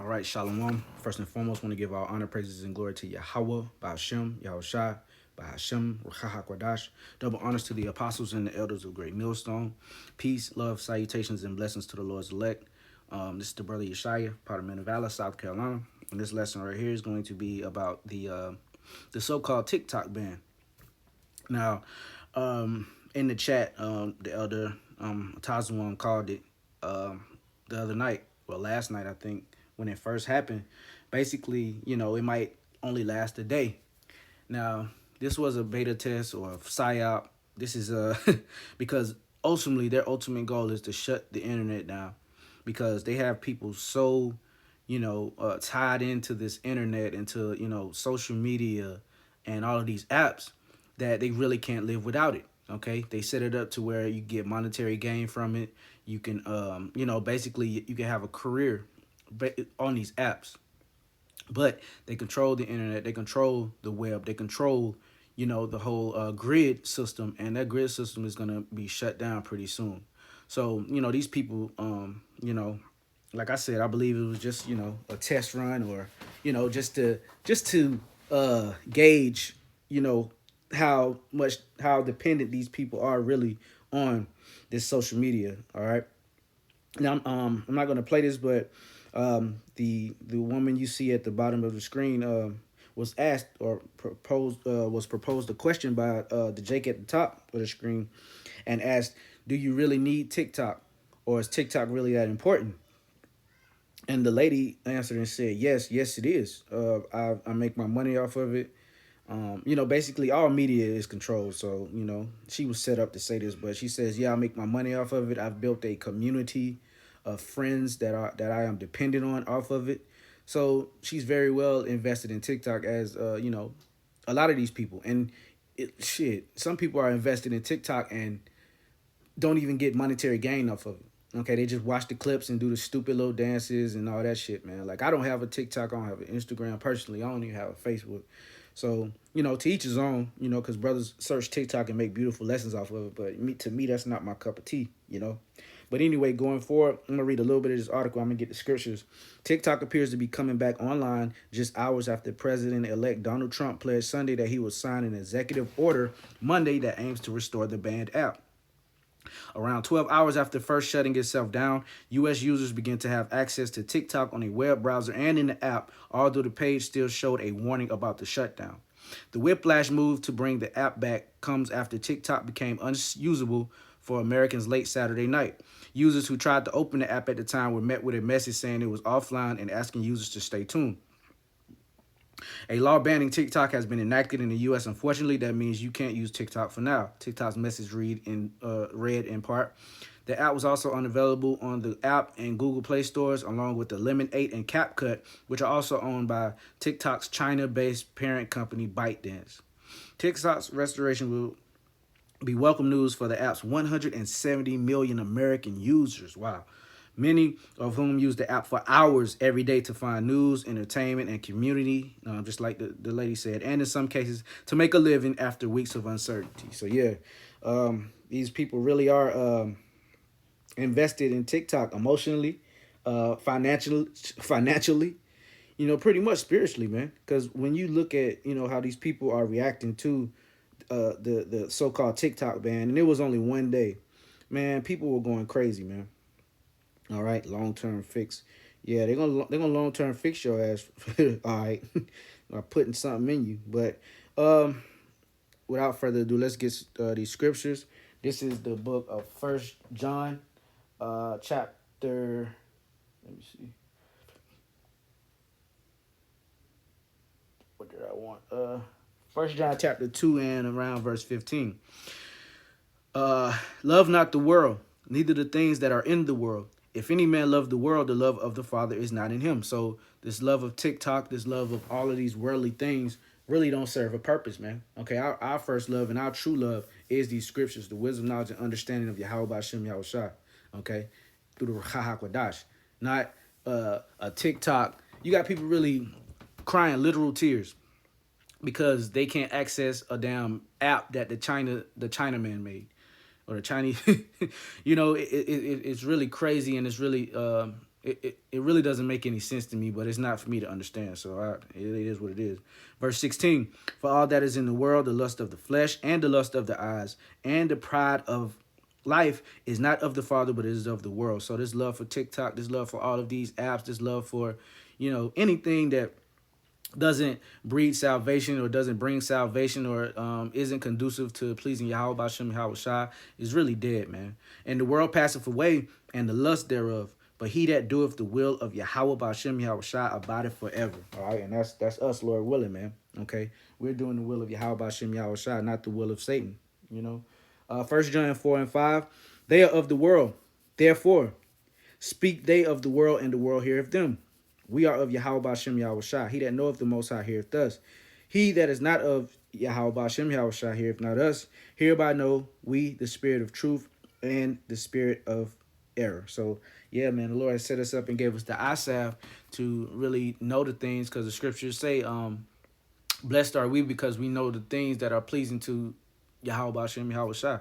All right, Shalom. First and foremost, want to give all honor, praises, and glory to Yahweh, Ba'ashem, Yahushai, Ba'ashem, Ruach HaKodesh. Double honors to the apostles and the elders of Great Millstone. Peace, love, salutations, and blessings to the Lord's elect. This is the brother Yeshaya, part of Men of Valor, South Carolina. And this lesson right here is going to be about the so-called TikTok ban. Now, in the chat, the elder Tazwan called it the other night, well, last night, I think, when it first happened. Basically, it might only last a day. Now, this was a beta test or a psyop. This is because ultimately their ultimate goal is to shut the internet down, because they have people so tied into this internet, into social media and all of these apps, that they really can't live without it. Okay, they set it up to where you get monetary gain from it. You can basically you can have a career on these apps. But they control the internet, they control the web, they control the whole grid system, and that grid system is going to be shut down pretty soon. So these people, like I said, I believe it was just a test run, or just to gauge how dependent these people are really on this social media. All right. Now I'm not gonna play this, but the woman you see at the bottom of the screen was asked or proposed a question by the Jake at the top of the screen, and asked, "Do you really need TikTok, or is TikTok really that important?" And the lady answered and said, yes, it is. I make my money off of it. Basically all media is controlled. So, she was set up to say this, but she says, yeah, I make my money off of it. I've built a community of friends that I am dependent on off of it. So she's very well invested in TikTok, as, a lot of these people. And some people are invested in TikTok and don't even get monetary gain off of it. Okay, they just watch the clips and do the stupid little dances and all that shit, man. Like, I don't have a TikTok, I don't have an Instagram personally. I don't even have a Facebook. So, to each his own, because brothers search TikTok and make beautiful lessons off of it. But to me, that's not my cup of tea. But anyway, going forward, I'm going to read a little bit of this article. I'm going to get the scriptures. TikTok appears to be coming back online just hours after President-elect Donald Trump pledged Sunday that he would sign an executive order Monday that aims to restore the banned app. Around 12 hours after first shutting itself down, U.S. users began to have access to TikTok on a web browser and in the app, although the page still showed a warning about the shutdown. The whiplash move to bring the app back comes after TikTok became unusable for Americans late Saturday night. Users who tried to open the app at the time were met with a message saying it was offline and asking users to stay tuned. A law banning TikTok has been enacted in the U.S. Unfortunately, that means you can't use TikTok for now. TikTok's message read in part. The app was also unavailable on the app and Google Play stores, along with the Lemon 8 and CapCut, which are also owned by TikTok's China-based parent company ByteDance. TikTok's restoration will be welcome news for the app's 170 million American users. Wow. Many of whom use the app for hours every day to find news, entertainment, and community, just like the lady said, and in some cases to make a living after weeks of uncertainty. So yeah, these people really are invested in TikTok emotionally, financially, pretty much spiritually, man. Because when you look at how these people are reacting to the so-called TikTok ban, and it was only one day, man, people were going crazy, man. All right, long-term fix. Yeah, they're gonna long-term fix your ass. All right, or putting something in you. But without further ado, let's get these scriptures. This is the book of First John, chapter. Let me see. What did I want? First John chapter 2 and around verse 15. Love not the world, neither the things that are in the world. If any man love the world, the love of the Father is not in him. So this love of TikTok, this love of all of these worldly things really don't serve a purpose, man. Okay, our first love and our true love is these scriptures, the wisdom, knowledge, and understanding of Yahweh B'Shem Yahushua. Okay, through the Ruach HaKodesh. Not a TikTok. You got people really crying literal tears because they can't access a damn app that the Chinaman made, or the Chinese. It's really crazy, and it's really it really doesn't make any sense to me, but it's not for me to understand. So it is what it is. Verse 16, for all that is in the world, the lust of the flesh and the lust of the eyes and the pride of life is not of the Father, but is of the world. So this love for TikTok, this love for all of these apps, this love for, anything that doesn't breed salvation or doesn't bring salvation or isn't conducive to pleasing Yahweh Bashem Yahweh Shai is really dead, man. And the world passeth away and the lust thereof. But he that doeth the will of Yahweh Bashem Yahweh Shai abideth forever. All right, and that's us, Lord willing, man. Okay, we're doing the will of Yahweh Bashem Yahweh Shai, not the will of Satan. 1 John 4:5, they are of the world. Therefore, speak they of the world, and the world heareth them. We are of Yahweh Bashem Yahweh Shai. He that knoweth the Most High heareth us. He that is not of Yahweh Bashem Yahweh Shai heareth not us. Hereby know we the spirit of truth and the spirit of error. So, yeah, man, the Lord has set us up and gave us the eye salve to really know the things, because the scriptures say, blessed are we because we know the things that are pleasing to Yahweh Bashem Yahweh Shai.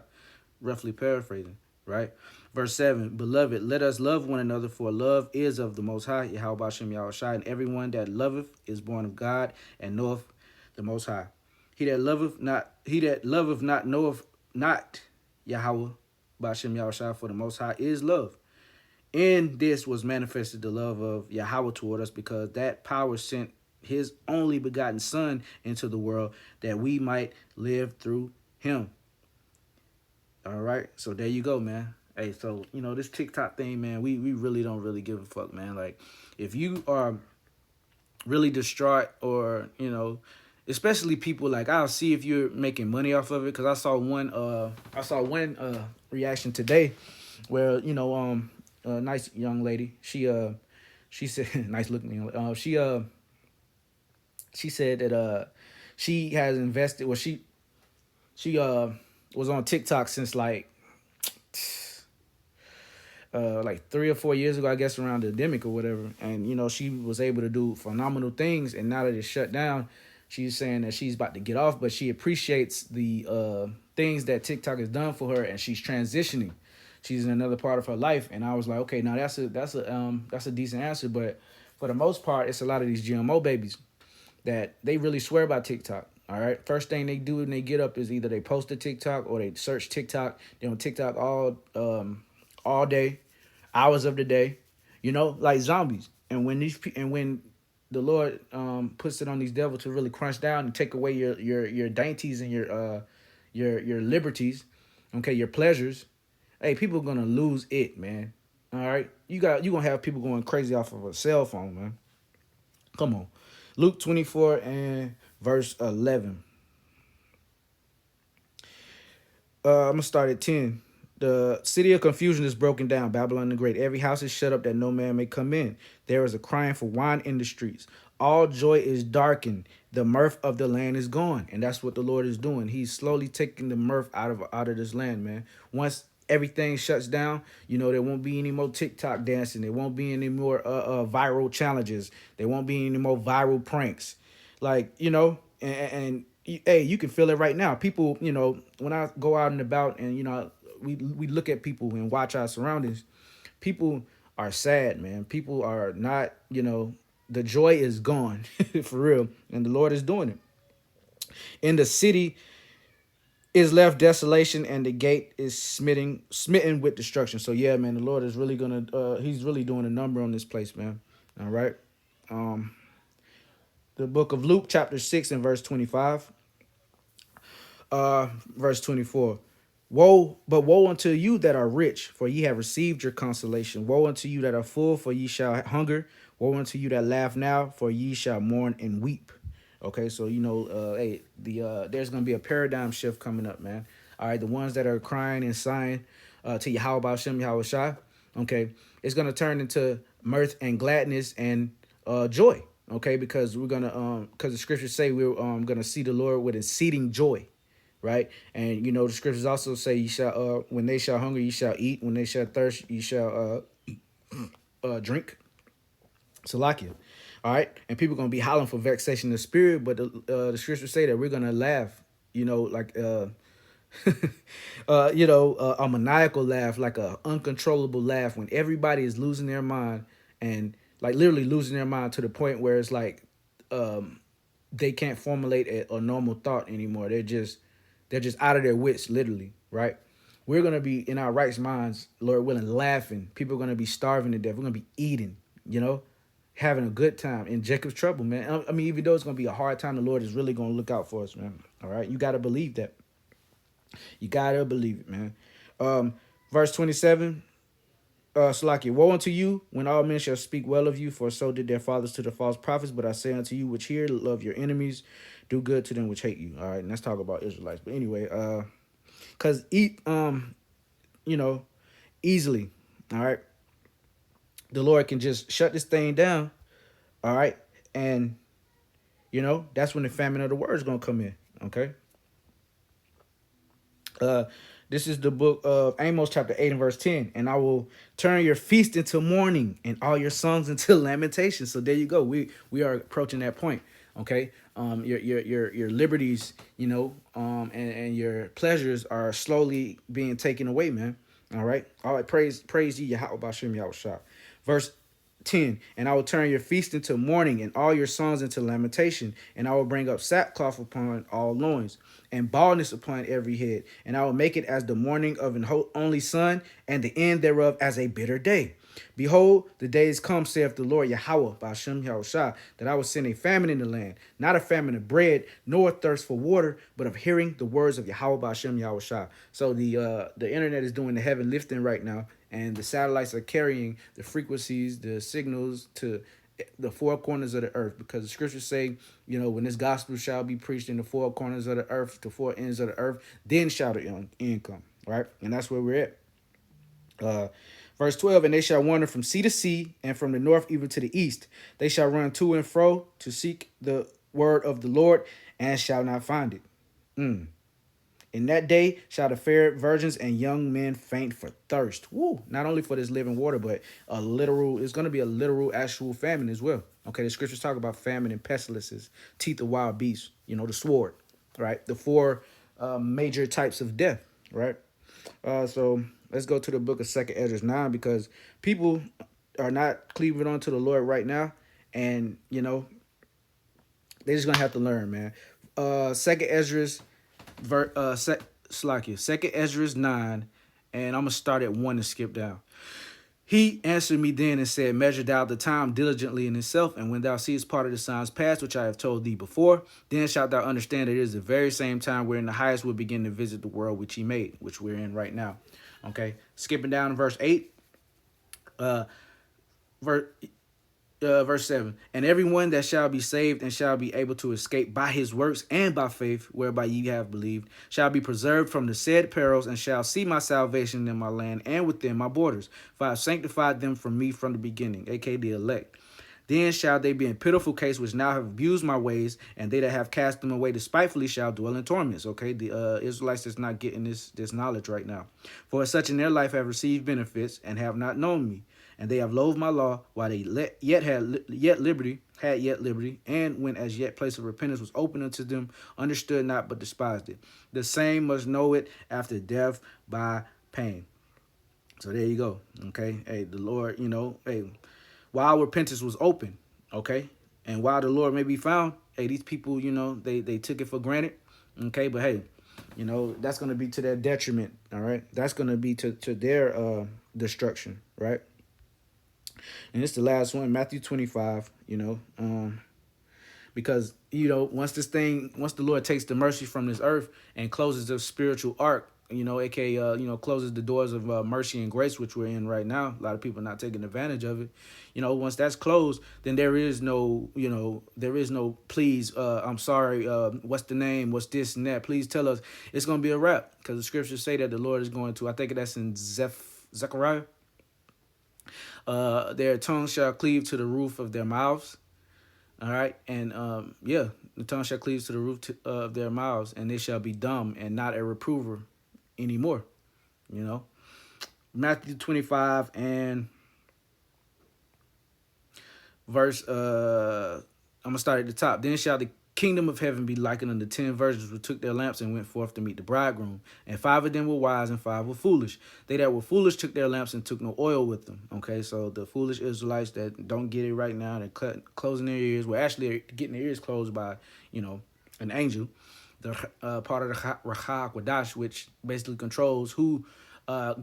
Roughly paraphrasing, right? Verse 7, beloved, let us love one another, for love is of the Most High, Yahweh Bashem Yahweh Shai, and everyone that loveth is born of God and knoweth the Most High. He that loveth not knoweth not Yahweh Bashem Yahweh Shai, for the Most High is love. In this was manifested the love of Yahweh toward us, because that power sent his only begotten Son into the world that we might live through him. All right, so there you go, man. Hey, so, this TikTok thing, man, we really don't really give a fuck, man. Like, if you are really distraught or, especially people, like, I'll see if you're making money off of it, because I saw one reaction today where, a nice young lady, she said, nice looking young lady, she said that she has invested, well, she was on TikTok since like 3 or 4 years ago, I guess, around the pandemic or whatever. And, she was able to do phenomenal things. And now that it's shut down, she's saying that she's about to get off, but she appreciates the things that TikTok has done for her, and she's transitioning. She's in another part of her life. And I was like, okay, now that's a decent answer. But for the most part, it's a lot of these GMO babies that they really swear by TikTok. All right. First thing they do when they get up is either they post a TikTok or they search TikTok. They're on TikTok all day, hours of the day, like zombies. And when the Lord puts it on these devils to really crunch down and take away your dainties and your liberties, okay, your pleasures, hey, people are gonna lose it, man. All right, you gonna have people going crazy off of a cell phone, man. Come on. Luke 24 and verse 11. I'm going to start at 10. The city of confusion is broken down, Babylon the Great. Every house is shut up that no man may come in. There is a crying for wine in the streets. All joy is darkened. The mirth of the land is gone. And that's what the Lord is doing. He's slowly taking the mirth out of this land, man. Once everything shuts down, there won't be any more TikTok dancing. There won't be any more viral challenges. There won't be any more viral pranks. Like, and hey, you can feel it right now. People, when I go out and about and, we look at people and watch our surroundings, people are sad, man. People are not, the joy is gone for real. And the Lord is doing it. In the city is left desolation, and the gate is smitten with destruction. So yeah, man, the Lord is really he's really doing a number on this place, man. All right. The book of Luke, chapter 6 and verse 25. Verse 24. Woe unto you that are rich, for ye have received your consolation. Woe unto you that are full, for ye shall hunger. Woe unto you that laugh now, for ye shall mourn and weep. Okay, so hey, there's gonna be a paradigm shift coming up, man. All right, the ones that are crying and sighing to Yahweh Bashem Yahweh Shai, okay, it's gonna turn into mirth and gladness and joy. Okay, because because the scriptures say we're gonna see the Lord with exceeding joy. Right. And, the scriptures also say you shall when they shall hunger, you shall eat. When they shall thirst, you shall drink. Salakia. All right. And people are going to be hollering for vexation of spirit. But the scriptures say that we're going to laugh, like, a maniacal laugh, like a uncontrollable laugh when everybody is losing their mind and like literally losing their mind to the point where it's like they can't formulate a normal thought anymore. They're just out of their wits, literally, right? We're gonna be in our right minds, Lord willing, laughing. People are gonna be starving to death. We're gonna be eating, having a good time in Jacob's trouble, man. I mean, even though it's gonna be a hard time, the Lord is really gonna look out for us, man. All right, you gotta believe that. You gotta believe it, man. Verse 27. Salaki, woe unto you when all men shall speak well of you, for so did their fathers to the false prophets. But I say unto you which hear, love your enemies, do good to them which hate you. All right, and let's talk about Israelites. But anyway, cause eat, you know, easily. All right, the Lord can just shut this thing down. All right, and that's when the famine of the word is gonna come in. Okay. Uh, this is the book of Amos, chapter 8 and verse 10. And I will turn your feast into mourning and all your songs into lamentation. So there you go. We are approaching that point. Okay. Your liberties, and your pleasures are slowly being taken away, man. All right. All right. Praise ye Yahweh Bashem Yahweh. Verse 10. And I will turn your feast into mourning and all your songs into lamentation, and I will bring up sackcloth upon all loins and baldness upon every head, and I will make it as the morning of an only son, and the end thereof as a bitter day. Behold, the days come, saith the Lord Yahweh, Ba'ashem Yahushua, that I will send a famine in the land, not a famine of bread, nor a thirst for water, but of hearing the words of Yahweh, Ba'ashem Yahushua. So the internet is doing the heavy lifting right now, and the satellites are carrying the frequencies, the signals to the four corners of the earth, because the scriptures say, when this gospel shall be preached in the four corners of the earth, the four ends of the earth, then shall the end come, right? And that's where we're at. Verse 12, and they shall wander from sea to sea, and from the north even to the east. They shall run to and fro to seek the word of the Lord, and shall not find it. In that day shall the fair virgins and young men faint for thirst. Woo! Not only for this living water, but it's going to be a literal, actual famine as well. Okay, the scriptures talk about famine and pestilences, teeth of wild beasts, the sword, right? The four major types of death, right? So let's go to the book of 2nd Ezra 9, because people are not cleaving on to the Lord right now, and, they're just going to have to learn, man. 2nd Ezra's Second Ezra 9, and I'm gonna start at 1 and skip down. He answered me then and said, measure thou the time diligently in itself, and when thou seest part of the signs past, which I have told thee before, then shalt thou understand that it is the very same time wherein the highest will begin to visit the world which he made, which we're in right now. Okay, skipping down to verse 8. Verse 7, and everyone that shall be saved and shall be able to escape by his works and by faith, whereby ye have believed, shall be preserved from the said perils, and shall see my salvation in my land and within my borders. For I have sanctified them from me from the beginning, aka the elect. Then shall they be in pitiful case which now have abused my ways, and they that have cast them away despitefully shall dwell in torments. Okay, the Israelites is not getting this knowledge right now. For as such in their life have received benefits and have not known me. And they have loathed my law while they had yet liberty, and when as yet place of repentance was open unto them, understood not but despised it. The same must know it after death by pain. So there you go. Okay. Hey, the Lord, while repentance was open, okay, and while the Lord may be found, hey, these people, they took it for granted. Okay, but hey, that's gonna be to their detriment. All right. That's gonna be to their destruction, right? And it's the last one, Matthew 25, because, once the Lord takes the mercy from this earth and closes the spiritual ark, aka, closes the doors of mercy and grace, which we're in right now. A lot of people are not taking advantage of it. Once that's closed, then there is no, please, I'm sorry, what's the name, what's this and that, please tell us. It's going to be a wrap, because the scriptures say that the Lord is going to, I think that's in Zechariah. Their tongues shall cleave to the roof of their mouths. All right. And the tongue shall cleave to the roof of their mouths, and they shall be dumb and not a reprover anymore. Matthew 25 and verse, I'm going to start at the top. Then shall the kingdom of heaven be likened unto 10 virgins who took their lamps and went forth to meet the bridegroom. And 5 of them were wise and 5 were foolish. They that were foolish took their lamps and took no oil with them. Okay, so the foolish Israelites that don't get it right now, they're closing their ears. Well, actually getting their ears closed by, an angel. The part of the Ruach HaKodesh, which basically controls who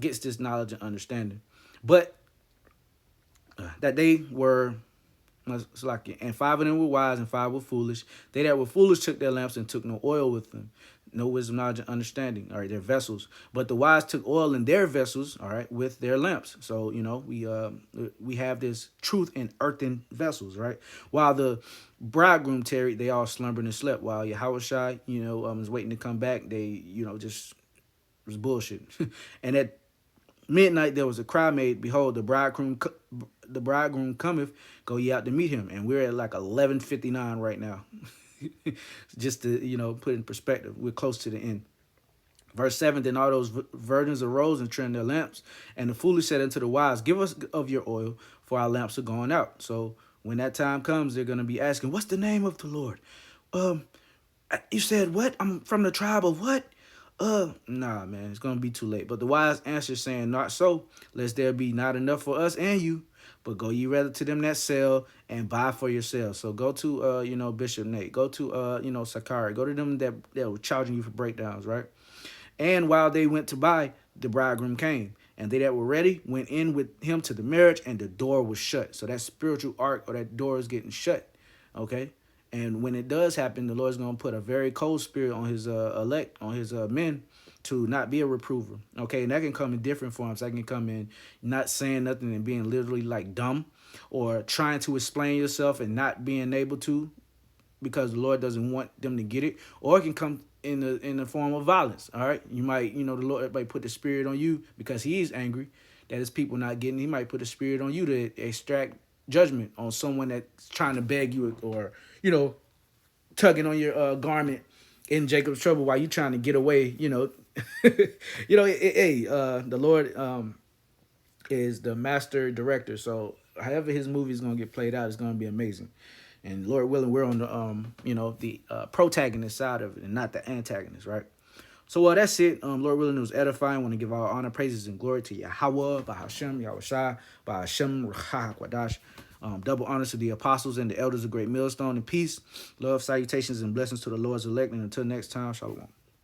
gets this knowledge and understanding. But that they were, and 5 of them were wise and 5 were foolish. They that were foolish took their lamps and took no oil with them. No wisdom, knowledge, and understanding. All right, their vessels. But the wise took oil in their vessels, all right, with their lamps. So, we have this truth in earthen vessels, right? While the bridegroom tarried, they all slumbered and slept. While Yahushua, was waiting to come back, they, just was bullshit. And at midnight there was a cry made, behold, the bridegroom cometh, go ye out to meet him. And we're at like 11:59 right now. Just to put in perspective, we're close to the end. Verse 7, then all those virgins arose and trimmed their lamps, and the foolish said unto the wise, give us of your oil, for our lamps are going out. So when that time comes, they're going to be asking, what's the name of the Lord? You said what? I'm from the tribe of what? Nah, man, it's going to be too late. But the wise answered, saying, not so, lest there be not enough for us and you, but go ye rather to them that sell and buy for yourselves. So go to, Bishop Nate. Go to, Sakari. Go to them that were charging you for breakdowns, right? And while they went to buy, the bridegroom came. And they that were ready went in with him to the marriage, and the door was shut. So that spiritual arc or that door is getting shut, okay? And when it does happen, the Lord's going to put a very cold spirit on his elect, on his men, to not be a reprover. Okay, and that can come in different forms. That can come in not saying nothing and being literally like dumb, or trying to explain yourself and not being able to, because the Lord doesn't want them to get it. Or it can come in the form of violence. All right, you might, the Lord might put the spirit on you because He's angry that His people not getting. He might put a spirit on you to extract judgment on someone that's trying to beg you, or tugging on your garment in Jacob's trouble while you trying to get away. The Lord is the master director. So however His movie is gonna get played out, it's gonna be amazing. And Lord willing, we're on the protagonist side of it and not the antagonist, right? So that's it. Lord willing, it was edifying. I want to give all honor, praises, and glory to Yahweh, Bahashem, Yahushua, Bahashem, Ruach Double honors to the apostles and the elders of Great Millstone, and peace, love, salutations, and blessings to the Lord's elect. And until next time, shalom.